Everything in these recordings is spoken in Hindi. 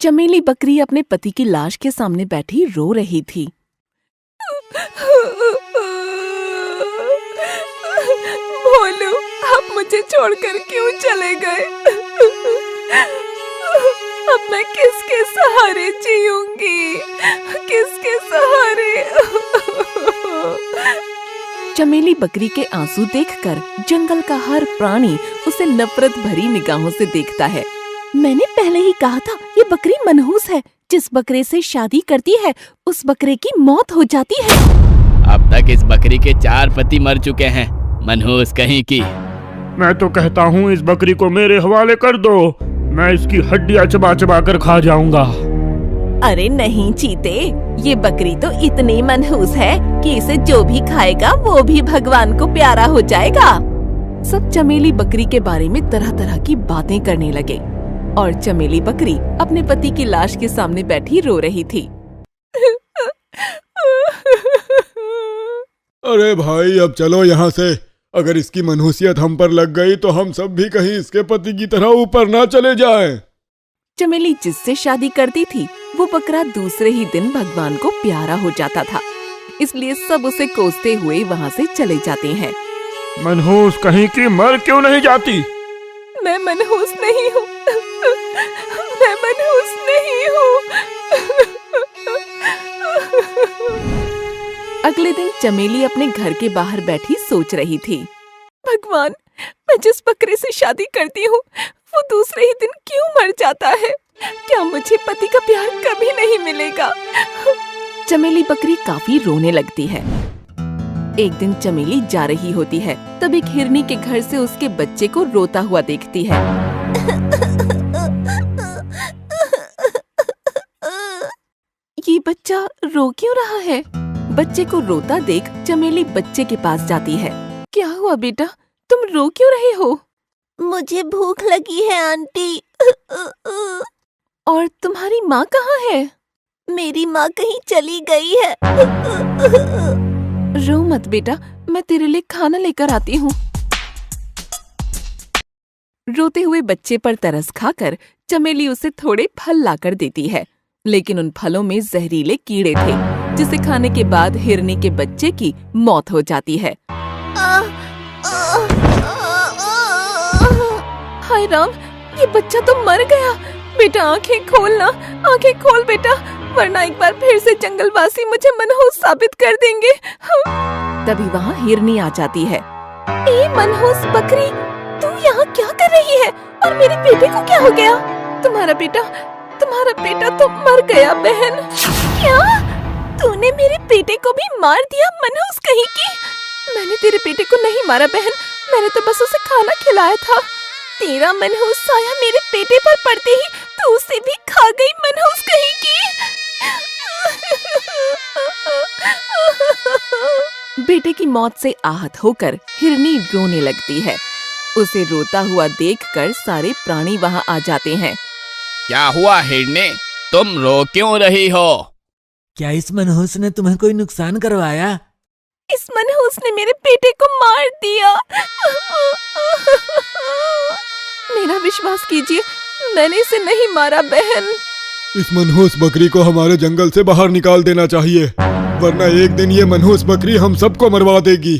चमेली बकरी अपने पति की लाश के सामने बैठी रो रही थी। भोलू, आप मुझे छोड़कर क्यों चले गए? अब मैं किसके सहारे जीऊंगी? किसके सहारे? चमेली बकरी के आंसू देखकर जंगल का हर प्राणी उसे नफरत भरी निगाहों से देखता है। मैंने पहले ही कहा था, ये बकरी मनहूस है। जिस बकरे से शादी करती है उस बकरे की मौत हो जाती है। अब तक इस बकरी के 4 पति मर चुके हैं, मनहूस कहीं की। मैं तो कहता हूँ इस बकरी को मेरे हवाले कर दो, मैं इसकी हड्डियाँ चबा चबा कर खा जाऊंगा। अरे नहीं चीते, ये बकरी तो इतनी मनहूस है कि इसे जो भी खाएगा वो भी भगवान को प्यारा हो जाएगा। सब चमेली बकरी के बारे में तरह तरह की बातें करने लगे और चमेली बकरी अपने पति की लाश के सामने बैठी रो रही थी। अरे भाई, अब चलो यहाँ से। अगर इसकी मनहूसियत हम पर लग गई तो हम सब भी कहीं इसके पति की तरह ऊपर ना चले जाएं। चमेली जिससे शादी करती थी वो बकरा दूसरे ही दिन भगवान को प्यारा हो जाता था, इसलिए सब उसे कोसते हुए वहाँ से चले जाते हैं। मनहूस कहीं की मर क्यों नहीं जाती? मैं मनहूस नहीं हूँ। मैं मनहूस नहीं हूँ। अगले दिन चमेली अपने घर के बाहर बैठी सोच रही थी। भगवान, मैं जिस बकरे से शादी करती हूँ वो दूसरे ही दिन क्यों मर जाता है? क्या मुझे पति का प्यार कभी नहीं मिलेगा? चमेली बकरी काफी रोने लगती है। एक दिन चमेली जा रही होती है, तब एक हिरनी के घर से उसके बच्चे को रोता हुआ देखती है। ये बच्चा रो क्यों रहा है? बच्चे को रोता देख चमेली बच्चे के पास जाती है। क्या हुआ बेटा, तुम रो क्यों रहे हो? मुझे भूख लगी है आंटी। और तुम्हारी माँ कहाँ है? मेरी माँ कहीं चली गई है। रो मत बेटा, मैं तेरे लिए खाना लेकर आती हूँ। रोते हुए बच्चे पर तरस खाकर चमेली उसे थोड़े फल लाकर देती है, लेकिन उन फलों में जहरीले कीड़े थे, जिसे खाने के बाद हिरनी के बच्चे की मौत हो जाती है। हाय राम, ये बच्चा तो मर गया। बेटा आंखें खोल ना, आंखें खोल बेटा, वरना एक बार फिर से जंगलवासी मुझे मनहूस साबित कर देंगे। तभी वहाँ हिरनी आ जाती है। ए मनहूस बकरी, तू यहाँ क्या कर रही है? और मेरे बेटे को क्या हो गया? तुम्हारा बेटा तो मर गया बहन। क्या? तूने मेरे बेटे को भी मार दिया, मनहूस कहीं की? मैंने तेरे बेटे को नहीं मारा बहन, मैंने तो बस उसे खाना खिलाया था। तेरा मनहूस साया मेरे बेटे पर पड़ते ही तू उसे भी खा गई, मनहूस कहीं की। बेटे की मौत से आहत होकर हिरनी रोने लगती है। उसे रोता हुआ देखकर सारे प्राणी वहाँ आ जाते हैं। क्या हुआ हिरनी, तुम रो क्यों रही हो? क्या इस मनहूस ने तुम्हें कोई नुकसान करवाया? इस मनहूस ने मेरे बेटे को मार दिया। मेरा विश्वास कीजिए, मैंने इसे नहीं मारा बहन। इस मनहूस बकरी को हमारे जंगल से बाहर निकाल देना चाहिए, वरना एक दिन ये मनहूस बकरी हम सबको मरवा देगी।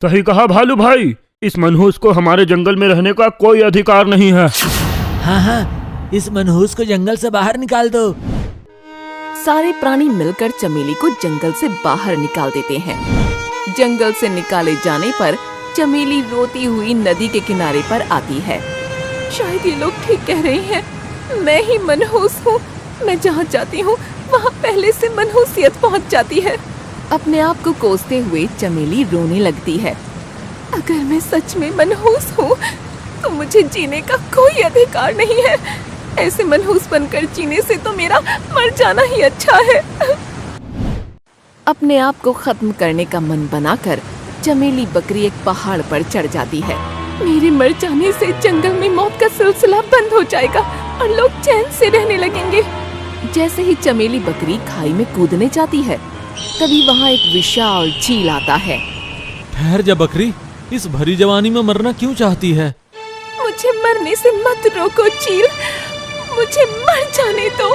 सही कहा भालू भाई, इस मनहूस को हमारे जंगल में रहने का कोई अधिकार नहीं है। हाँ, इस मनहूस को जंगल से बाहर निकाल दो। सारे प्राणी मिलकर चमेली को जंगल से बाहर निकाल देते हैं। जंगल से निकाले जाने पर चमेली रोती हुई नदी के किनारे पर आती है। शायद ये लोग ठीक कह रहे हैं, मैं ही मनहूस हूँ। मैं जहाँ जाती हूँ वहाँ पहले से मनहूसियत पहुँच जाती है। अपने आप को कोसते हुए चमेली रोने लगती है। अगर मैं सच में मनहूस हूँ तो मुझे जीने का कोई अधिकार नहीं है। ऐसे मनहूस बनकर जीने से तो मेरा मर जाना ही अच्छा है। अपने आप को खत्म करने का मन बनाकर चमेली बकरी एक पहाड़ पर चढ़ जाती है। मेरे मर जाने से जंगल में मौत का सिलसिला बंद हो जाएगा और लोग चैन से रहने लगेंगे। जैसे ही चमेली बकरी खाई में कूदने जाती है, तभी वहाँ एक विशाल चील आता है। ठहर जा बकरी, इस भरी जवानी में मरना क्यों चाहती है? मुझे मरने से मत रोको चील, मुझे मर जाने दो।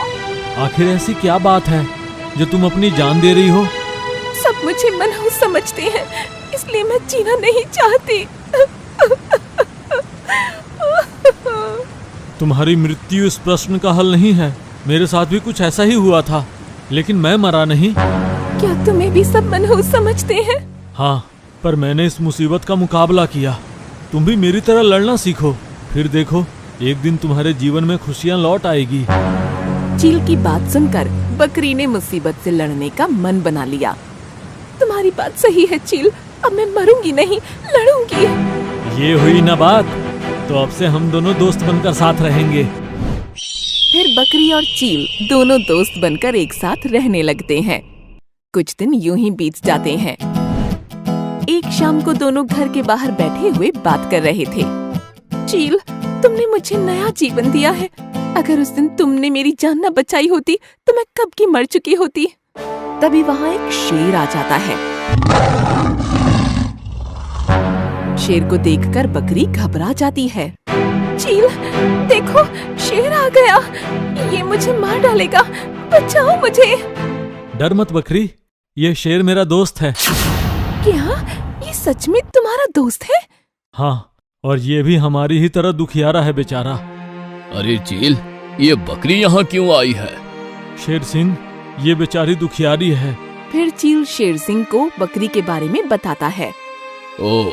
आखिर ऐसी क्या बात है जो तुम अपनी जान दे रही हो? सब मुझे मनहूस समझते हैं, इसलिए मैं जीना नहीं चाहती। तुम्हारी मृत्यु इस प्रश्न का हल नहीं है। मेरे साथ भी कुछ ऐसा ही हुआ था, लेकिन मैं मरा नहीं। क्या तुम्हें भी सब मनहूस समझते हैं? हाँ, पर मैंने इस मुसीबत का मुकाबला किया। तुम भी मेरी तरह लड़ना सीखो, फिर देखो एक दिन तुम्हारे जीवन में खुशियाँ लौट आएगी। चील की बात सुनकर बकरी ने मुसीबत से लड़ने का मन बना लिया। तुम्हारी बात सही है चील, अब मैं मरूंगी नहीं, लड़ूंगी। ये हुई ना बात, तो अब से हम दोनों दोस्त बनकर साथ रहेंगे। फिर बकरी और चील दोनों दोस्त बनकर एक साथ रहने लगते हैं। कुछ दिन यूं ही बीत जाते हैं। एक शाम को दोनों घर के बाहर बैठे हुए बात कर रहे थे। चील, तुमने मुझे नया जीवन दिया है। अगर उस दिन तुमने मेरी जान न बचाई होती तो मैं कब की मर चुकी होती। तभी वहाँ एक शेर आ जाता है। शेर को देखकर बकरी घबरा जाती है। चील, देखो शेर आ गया, ये मुझे मार डालेगा, बचाओ मुझे। डर मत बकरी, ये शेर मेरा दोस्त है। क्या ये सच में तुम्हारा दोस्त है? हाँ, और ये भी हमारी ही तरह दुखियारा है बेचारा। अरे चील, ये बकरी यहाँ क्यों आई है? शेर सिंह, ये बेचारी दुखियारी है। फिर चील शेर सिंह को बकरी के बारे में बताता है। ओह,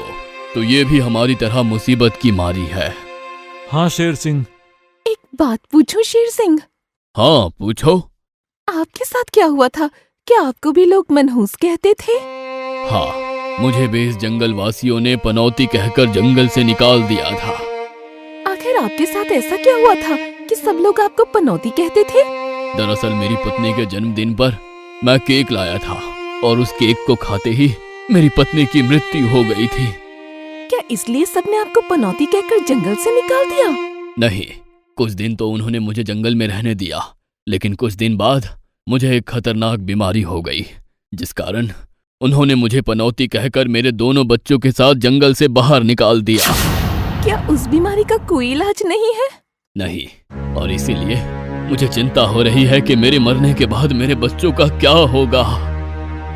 तो ये भी हमारी तरह मुसीबत की मारी है। हाँ शेर सिंह। एक बात पूछूं शेर सिंह? हाँ पूछो। आपके साथ क्या हुआ था? क्या आपको भी लोग मनहूस कहते थे? हाँ, मुझे भी इस जंगल वासियों ने पनौती कहकर जंगल से निकाल दिया था। आखिर आपके साथ ऐसा क्या हुआ था कि सब लोग आपको पनौती कहते थे? दरअसल मेरी पत्नी के जन्मदिन पर मैं केक लाया था और उस केक को खाते ही मेरी पत्नी की मृत्यु हो गई थी। क्या इसलिए सबने आपको पनौती कहकर जंगल से निकाल दिया? नहीं, कुछ दिन तो उन्होंने मुझे जंगल में रहने दिया, लेकिन कुछ दिन बाद मुझे एक खतरनाक बीमारी हो गई, जिस कारण उन्होंने मुझे पनौती कहकर मेरे दोनों बच्चों के साथ जंगल से बाहर निकाल दिया। क्या उस बीमारी का कोई इलाज नहीं है? नहीं, और इसीलिए मुझे चिंता हो रही है कि मेरे मरने के बाद मेरे बच्चों का क्या होगा।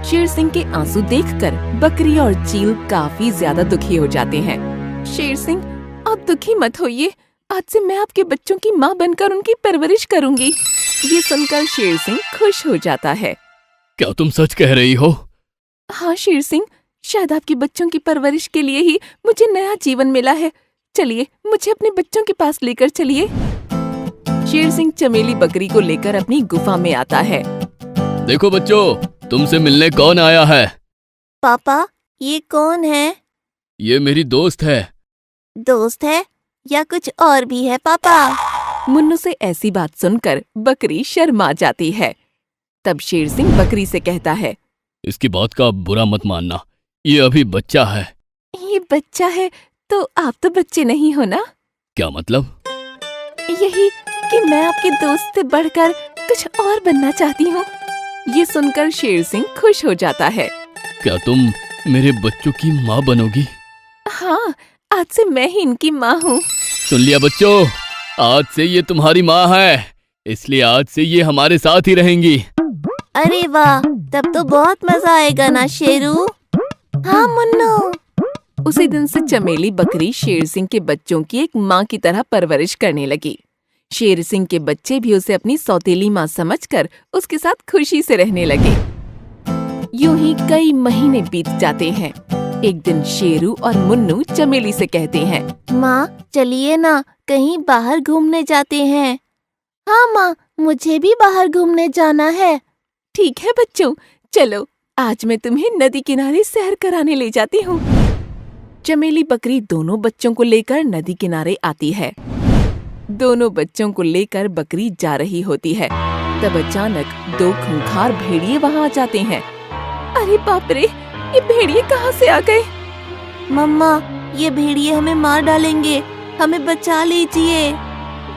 शेर सिंह के आंसू देखकर बकरी और चील काफी ज्यादा दुखी हो जाते हैं। शेर सिंह, आप दुखी मत होइए, आज से मैं आपके बच्चों की माँ बनकर उनकी परवरिश करूंगी। ये सुनकर शेर सिंह खुश हो जाता है। क्या तुम सच कह रही हो? हाँ शेर सिंह, शायद आपके बच्चों की परवरिश के लिए ही मुझे नया जीवन मिला है। चलिए, मुझे अपने बच्चों के पास लेकर चलिए। शेर सिंह चमेली बकरी को लेकर अपनी गुफा में आता है। देखो बच्चों, तुमसे मिलने कौन आया है? पापा, ये कौन है? ये मेरी दोस्त है। दोस्त है या कुछ और भी है पापा? मुन्नू से ऐसी बात सुनकर बकरी शर्मा जाती है। तब शेर सिंह बकरी से कहता है, इसकी बात का बुरा मत मानना, ये अभी बच्चा है। ये बच्चा है तो आप तो बच्चे नहीं हो ना? क्या मतलब? यही कि मैं आपके दोस्त से बढ़कर कुछ और बनना चाहती हूँ। ये सुनकर शेर सिंह खुश हो जाता है। क्या तुम मेरे बच्चों की माँ बनोगी? हाँ, आज से मैं ही इनकी माँ हूँ। सुन लिया बच्चों, आज से ये तुम्हारी माँ है, इसलिए आज से ये हमारे साथ ही रहेंगी। अरे वाह, तब तो बहुत मजा आएगा ना शेरू? हाँ मुन्नू। उसी दिन से चमेली बकरी शेर सिंह के बच्चों की एक माँ की तरह परवरिश करने लगी। शेर सिंह के बच्चे भी उसे अपनी सौतेली माँ समझकर उसके साथ खुशी से रहने लगे। यूं ही कई महीने बीत जाते हैं। एक दिन शेरू और मुन्नू चमेली से कहते हैं, माँ चलिए ना, कहीं बाहर घूमने जाते हैं। हाँ माँ, मुझे भी बाहर घूमने जाना है। ठीक है बच्चों, चलो आज मैं तुम्हें नदी किनारे सैर कराने ले जाती हूँ। चमेली बकरी दोनों बच्चों को लेकर नदी किनारे आती है। दोनों बच्चों को लेकर बकरी जा रही होती है। तब अचानक दो खूंखार भेड़िए वहाँ आ जाते हैं। अरे बाप रे, ये भेड़िए कहाँ से आ गए? मम्मा, ये भेड़िए हमें मार डालेंगे, हमें बचा लीजिए।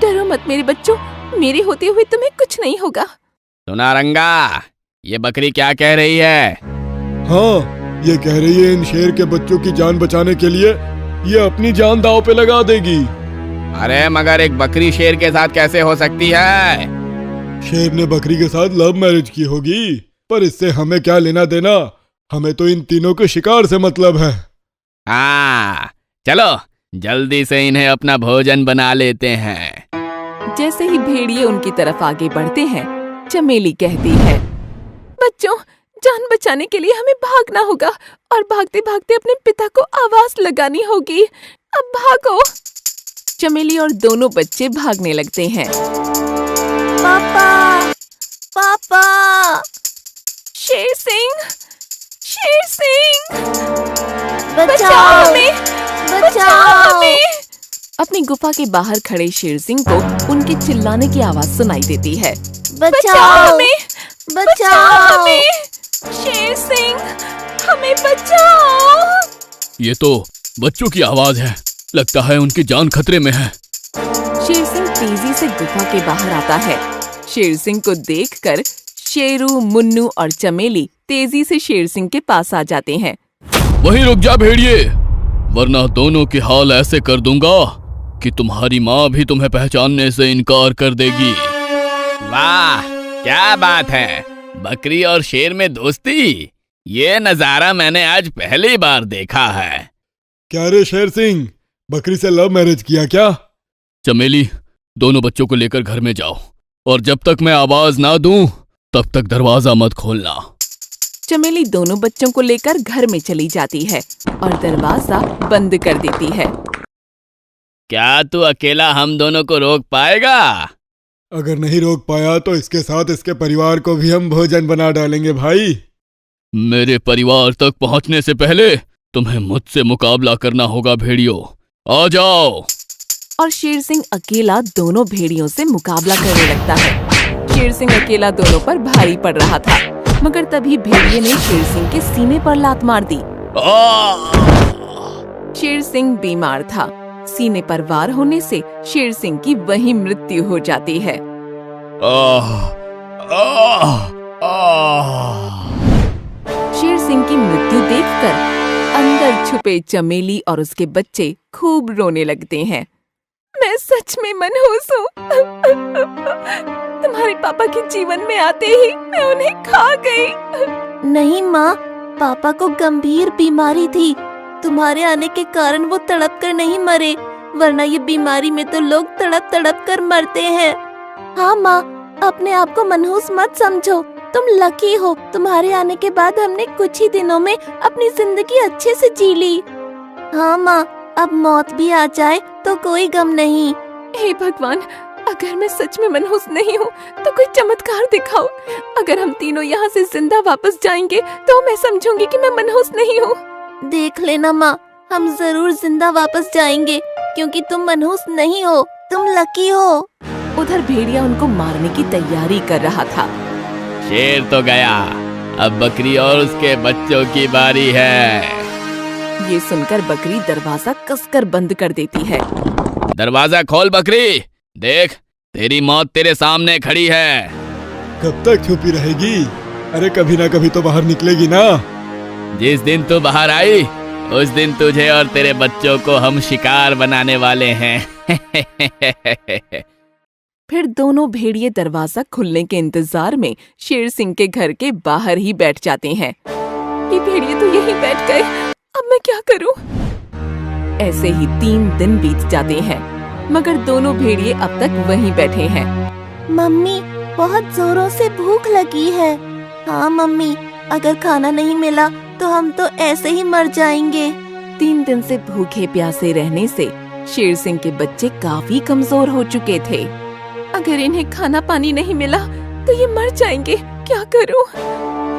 डरो मत मेरे बच्चों, मेरे होते हुए तुम्हें कुछ नहीं होगा। सुना रंगा, ये बकरी क्या कह रही है? हाँ, ये कह रही है इन शेर के बच्चों की जान बचाने के लिए ये अपनी जान दांव पे लगा देगी। अरे मगर एक बकरी शेर के साथ कैसे हो सकती है? शेर ने बकरी के साथ लव मैरिज की होगी, पर इससे हमें क्या लेना देना? हमें तो इन तीनों के शिकार से मतलब है। हाँ, चलो जल्दी से इन्हें अपना भोजन बना लेते हैं। जैसे ही भेड़िए उनकी तरफ आगे बढ़ते हैं, चमेली कहती है, बच्चों, जान बचाने के लिए हमें भागना होगा और भागते भागते अपने पिता को आवाज लगानी होगी। अब भागो। चमेली और दोनों बच्चे भागने लगते हैं। पापा, पापा, शेर सिंह, शेर सिंह, बचाओ हमें, बचाओ। हमें। अपनी गुफा के बाहर खड़े शेर सिंह को उनके चिल्लाने की आवाज सुनाई देती है। बचाओ हमें, बचाओ। हमें, शेर सिंह, हमें बचाओ। ये तो बच्चों की आवाज है, लगता है उनकी जान खतरे में है। शेर सिंह तेजी से गुफा के बाहर आता है। शेर सिंह को देखकर शेरू, मुन्नू और चमेली तेजी से शेर सिंह के पास आ जाते हैं। वहीं रुक जा भेड़िए, वरना दोनों के हाल ऐसे कर दूंगा कि तुम्हारी माँ भी तुम्हें पहचानने से इनकार कर देगी। वाह, क्या बात है, बकरी और शेर में दोस्ती। ये नजारा मैंने आज पहली बार देखा है। क्या रे शेर सिंह, बकरी से लव मैरिज किया क्या? चमेली, दोनों बच्चों को लेकर घर में जाओ और जब तक मैं आवाज ना दूं तब तक दरवाजा मत खोलना। चमेली दोनों बच्चों को लेकर घर में चली जाती है और दरवाजा बंद कर देती है। क्या तू अकेला हम दोनों को रोक पाएगा? अगर नहीं रोक पाया तो इसके साथ इसके परिवार को भी हम भोजन बना डालेंगे भाई। मेरे परिवार तक पहुंचने से पहले तुम्हें मुझसे मुकाबला करना होगा भेड़ियों, आ जाओ। और शेर सिंह अकेला दोनों भेड़ियों से मुकाबला करने लगता है। शेर सिंह अकेला दोनों पर भारी पड़ रहा था, मगर तभी भेड़िए ने शेर सिंह के सीने पर लात मार दी। शेर सिंह बीमार था। सीने पर वार होने से शेर सिंह की वहीं मृत्यु हो जाती है। शेर सिंह की मृत्यु देखकर अंदर छुपे चमेली और उसके बच्चे खूब रोने लगते हैं। मैं सच में मनहूस हूँ। तुम्हारे पापा के जीवन में आते ही मैं उन्हें खा गई। नहीं माँ, पापा को गंभीर बीमारी थी। तुम्हारे आने के कारण वो तड़प कर नहीं मरे, वरना ये बीमारी में तो लोग तड़प तड़प कर मरते हैं। हाँ माँ, अपने आप को मनहूस मत समझो। तुम लकी हो, तुम्हारे आने के बाद हमने कुछ ही दिनों में अपनी जिंदगी अच्छे से जी ली। हाँ माँ, अब मौत भी आ जाए तो कोई गम नहीं। हे भगवान, अगर मैं सच में मनहूस नहीं हूँ तो कोई चमत्कार दिखाओ। अगर हम तीनों यहाँ से जिंदा वापस जाएंगे तो मैं समझूंगी कि मैं मनहूस नहीं हूँ। देख लेना माँ, हम जरूर जिंदा वापस जाएंगे, क्योंकि तुम मनहूस नहीं हो, तुम लकी हो। उधर भेड़िया उनको मारने की तैयारी कर रहा था। शेर तो गया, अब बकरी और उसके बच्चों की बारी है। ये सुनकर बकरी दरवाजा कसकर बंद कर देती है। दरवाजा खोल बकरी, देख तेरी मौत तेरे सामने खड़ी है। कब तक छुपी रहेगी? अरे कभी ना कभी तो बाहर निकलेगी ना। जिस दिन तू बाहर आई उस दिन तुझे और तेरे बच्चों को हम शिकार बनाने वाले हैं। फिर दोनों भेड़िए दरवाजा खुलने के इंतजार में शेर सिंह के घर के बाहर ही बैठ जाते हैं। ये भेड़िए तो यहीं बैठ गए, अब मैं क्या करूं? ऐसे ही 3 दिन बीत जाते हैं, मगर दोनों भेड़िए अब तक वहीं बैठे हैं। मम्मी, बहुत जोरों से भूख लगी है। हाँ मम्मी, अगर खाना नहीं मिला तो हम तो ऐसे ही मर जाएंगे। 3 दिन से भूखे प्यासे रहने से शेर सिंह के बच्चे काफी कमजोर हो चुके थे। अगर इन्हें खाना पानी नहीं मिला तो ये मर जाएंगे, क्या करूं?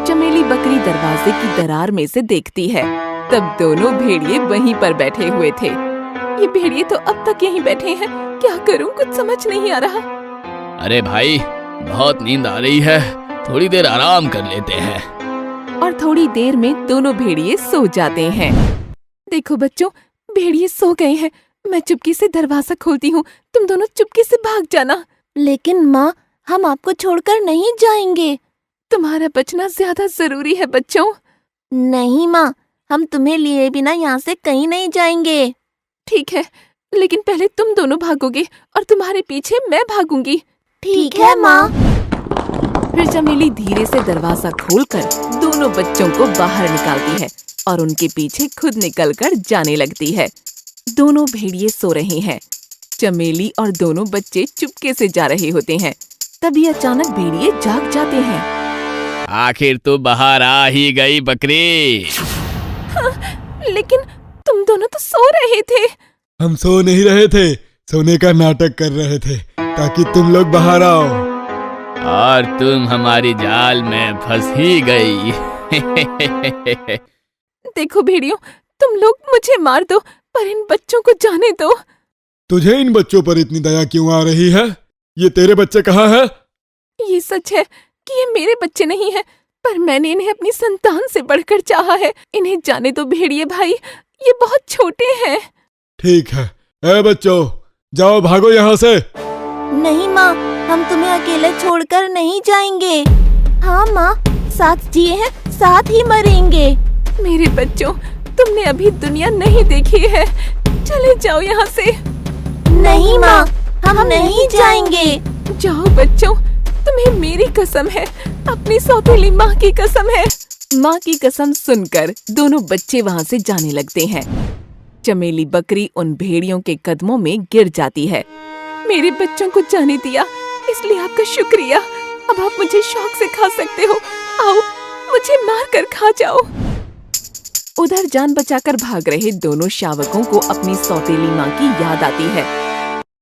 चमेली बकरी दरवाजे की दरार में से देखती है, तब दोनों भेड़िए वहीं पर बैठे हुए थे। ये भेड़िए तो अब तक यहीं बैठे हैं, क्या करूं? कुछ समझ नहीं आ रहा। अरे भाई, बहुत नींद आ रही है, थोड़ी देर आराम कर लेते हैं। और थोड़ी देर में दोनों भेड़िए सो जाते हैं। देखो बच्चों, भेड़िए सो गए हैं। मैं चुपके से दरवाजा खोलती हूँ, तुम दोनों चुपके से भाग जाना। लेकिन माँ, हम आपको छोड़कर नहीं जाएंगे। तुम्हारा बचना ज्यादा जरूरी है बच्चों। नहीं माँ, हम तुम्हें लिए बिना यहाँ से कहीं नहीं जाएंगे। ठीक है, लेकिन पहले तुम दोनों भागोगे और तुम्हारे पीछे मैं भागूंगी। ठीक है माँ। फिर चमेली धीरे से दरवाजा खोलकर दोनों बच्चों को बाहर निकालती है और उनके पीछे खुद निकलकर जाने लगती है। दोनों भेड़िए सो रहे हैं। चमेली और दोनों बच्चे चुपके से जा रहे होते हैं। तभी अचानक भेड़िए जाग जाते हैं। आखिर तो बाहर आ ही गई बकरी। लेकिन तुम दोनों तो सो रहे थे। हम सो नहीं रहे थे, सोने का नाटक कर रहे थे ताकि तुम लोग बाहर आओ। और तुम हमारी जाल में फंस ही गई। देखो भेड़ियों, तुम लोग मुझे मार दो पर इन बच्चों को जाने दो। तुझे इन बच्चों पर इतनी दया क्यों आ रही है? ये तेरे बच्चे कहाँ हैं? ये सच है कि ये मेरे बच्चे नहीं हैं, पर मैंने इन्हें अपनी संतान से बढ़कर चाहा है। इन्हें जाने दो भेड़िए भाई, ये बहुत छोटे हैं। ठीक है, ए बच्चों, जाओ भागो यहाँ से। नहीं माँ, हम तुम्हें अकेले छोड़कर नहीं जाएंगे। हाँ माँ, साथ जिए हैं साथ ही मरेंगे। मेरे बच्चों, तुमने अभी दुनिया नहीं देखी है, चले जाओ यहाँ से। नहीं माँ, हम नहीं जाएंगे। जाओ बच्चों, तुम्हें मेरी कसम है, अपनी सौतेली माँ की कसम है। माँ की कसम सुनकर दोनों बच्चे वहाँ से जाने लगते हैं। चमेली बकरी उन भेड़ियों के कदमों में गिर जाती है। मेरे बच्चों को जाने दिया, इसलिए आपका शुक्रिया। अब आप मुझे शौक से खा सकते हो। आओ, मुझे मार कर खा जाओ। उधर जान बचाकर भाग रहे दोनों शावकों को अपनी सौतेली माँ की याद आती है।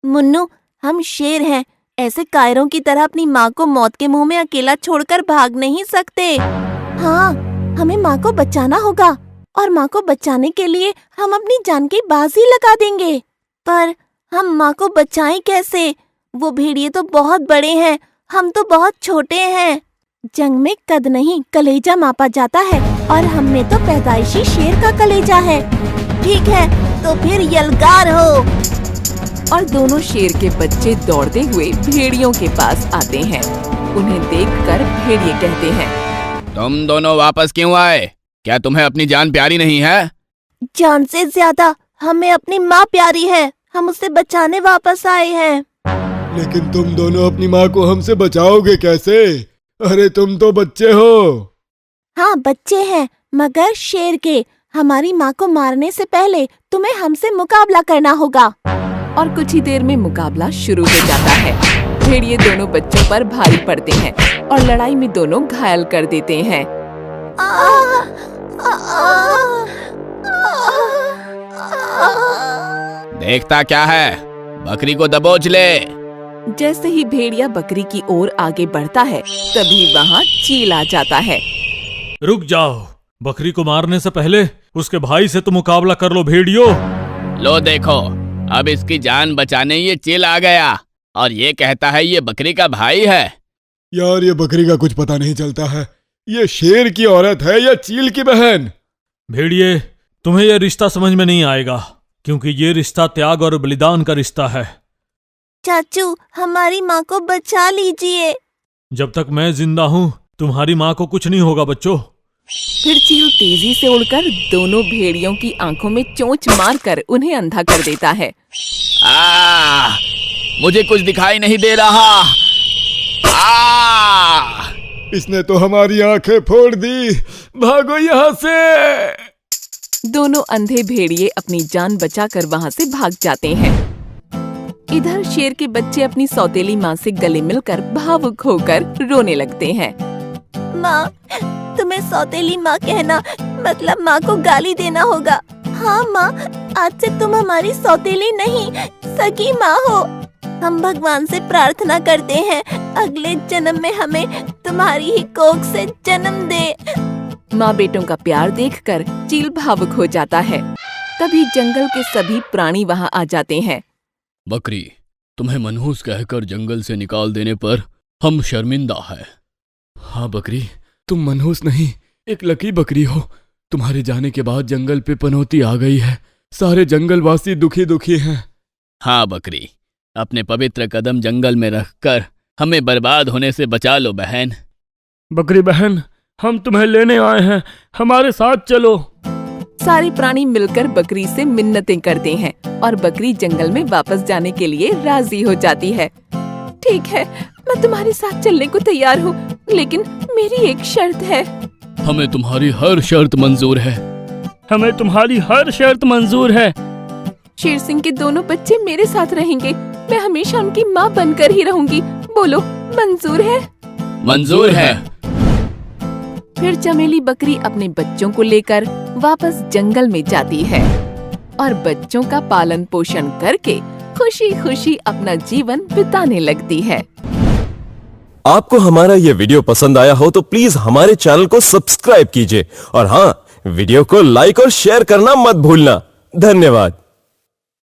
मुन्नू, हम शेर हैं, ऐसे कायरों की तरह अपनी माँ को मौत के मुंह में अकेला छोड़कर भाग नहीं सकते। हाँ, हमें माँ को बचाना होगा और माँ को बचाने के लिए हम अपनी जान की बाजी लगा देंगे। पर हम माँ को बचाएं कैसे? वो भेड़िए तो बहुत बड़े हैं, हम तो बहुत छोटे हैं। जंग में कद नहीं कलेजा मापा जाता है और हम में तो पैदाइशी शेर का कलेजा है। ठीक है, तो फिर यलगार हो। और दोनों शेर के बच्चे दौड़ते हुए भेड़ियों के पास आते हैं। उन्हें देखकर भेड़िए कहते हैं, तुम दोनों वापस क्यों आए? क्या तुम्हें अपनी जान प्यारी नहीं है? जान से ज्यादा हमें अपनी माँ प्यारी है, हम उसे बचाने वापस आए हैं। लेकिन तुम दोनों अपनी माँ को हमसे बचाओगे कैसे? अरे तुम तो बच्चे हो। हाँ, बच्चे हैं, मगर शेर के। हमारी माँ को मारने से पहले तुम्हें हमसे मुकाबला करना होगा। और कुछ ही देर में मुकाबला शुरू हो जाता है। भेड़िए दोनों बच्चों पर भारी पड़ते हैं और लड़ाई में दोनों घायल कर देते हैं। देखता क्या है, बकरी को दबोच ले। जैसे ही भेड़िया बकरी की ओर आगे बढ़ता है, तभी वहाँ चील आ जाता है। रुक जाओ, बकरी को मारने से पहले उसके भाई से तो मुकाबला कर लो भेड़ियों। लो देखो, अब इसकी जान बचाने ये चील आ गया और ये कहता है ये बकरी का भाई है। यार, ये बकरी का कुछ पता नहीं चलता है। ये शेर की औरत है या चील की बहन? भेड़िए, तुम्हें यह रिश्ता समझ में नहीं आएगा, क्योंकि ये रिश्ता त्याग और बलिदान का रिश्ता है। चाचू, हमारी माँ को बचा लीजिए। जब तक मैं जिंदा हूँ तुम्हारी माँ को कुछ नहीं होगा बच्चों। फिर चील तेजी से उड़कर दोनों भेड़ियों की आंखों में चोंच मारकर उन्हें अंधा कर देता है। मुझे कुछ दिखाई नहीं दे रहा। इसने तो हमारी आंखें फोड़ दी, भागो यहाँ से। दोनों अंधे भेड़िए अपनी जान बचाकर वहाँ से भाग जाते हैं। इधर शेर के बच्चे अपनी सौतेली माँ से गले मिलकर भावुक होकर रोने लगते हैं। माँ, तुम्हें सौतेली माँ कहना मतलब माँ को गाली देना होगा। हाँ माँ, आज से तुम हमारी सौतेली नहीं, सगी माँ हो। हम भगवान से प्रार्थना करते हैं अगले जन्म में हमें तुम्हारी ही कोख से जन्म दे। माँ बेटों का प्यार देखकर चील भावुक हो जाता है। तभी जंगल के सभी प्राणी वहाँ आ जाते हैं। बकरी, तुम्हें मनहूस कहकर जंगल से निकाल देने पर हम शर्मिंदा है। हाँ बकरी, तुम मनहूस नहीं, एक लकी बकरी हो। तुम्हारे जाने के बाद जंगल पे पनौती आ गई है, सारे जंगलवासी दुखी दुखी हैं। हाँ बकरी, अपने पवित्र कदम जंगल में रखकर हमें बर्बाद होने से बचा लो बहन। बकरी बहन, हम तुम्हें लेने आए हैं, हमारे साथ चलो। सारे प्राणी मिलकर बकरी से मिन्नतें करते हैं और बकरी जंगल में वापस जाने के लिए राजी हो जाती है। ठीक है, मैं तुम्हारे साथ चलने को तैयार हूँ, लेकिन मेरी एक शर्त है। हमें तुम्हारी हर शर्त मंजूर है। हमें तुम्हारी हर शर्त मंजूर है। शेर सिंह के दोनों बच्चे मेरे साथ रहेंगे। मैं हमेशा उनकी माँ बनकर ही रहूंगी। बोलो, मंजूर है? मंजूर है। फिर चमेली बकरी अपने बच्चों को लेकर वापस जंगल में जाती है और बच्चों का पालन पोषण करके खुशी खुशी अपना जीवन बिताने लगती है। आपको हमारा ये वीडियो पसंद आया हो तो प्लीज हमारे चैनल को सब्सक्राइब कीजिए और हाँ, वीडियो को लाइक और शेयर करना मत भूलना। धन्यवाद।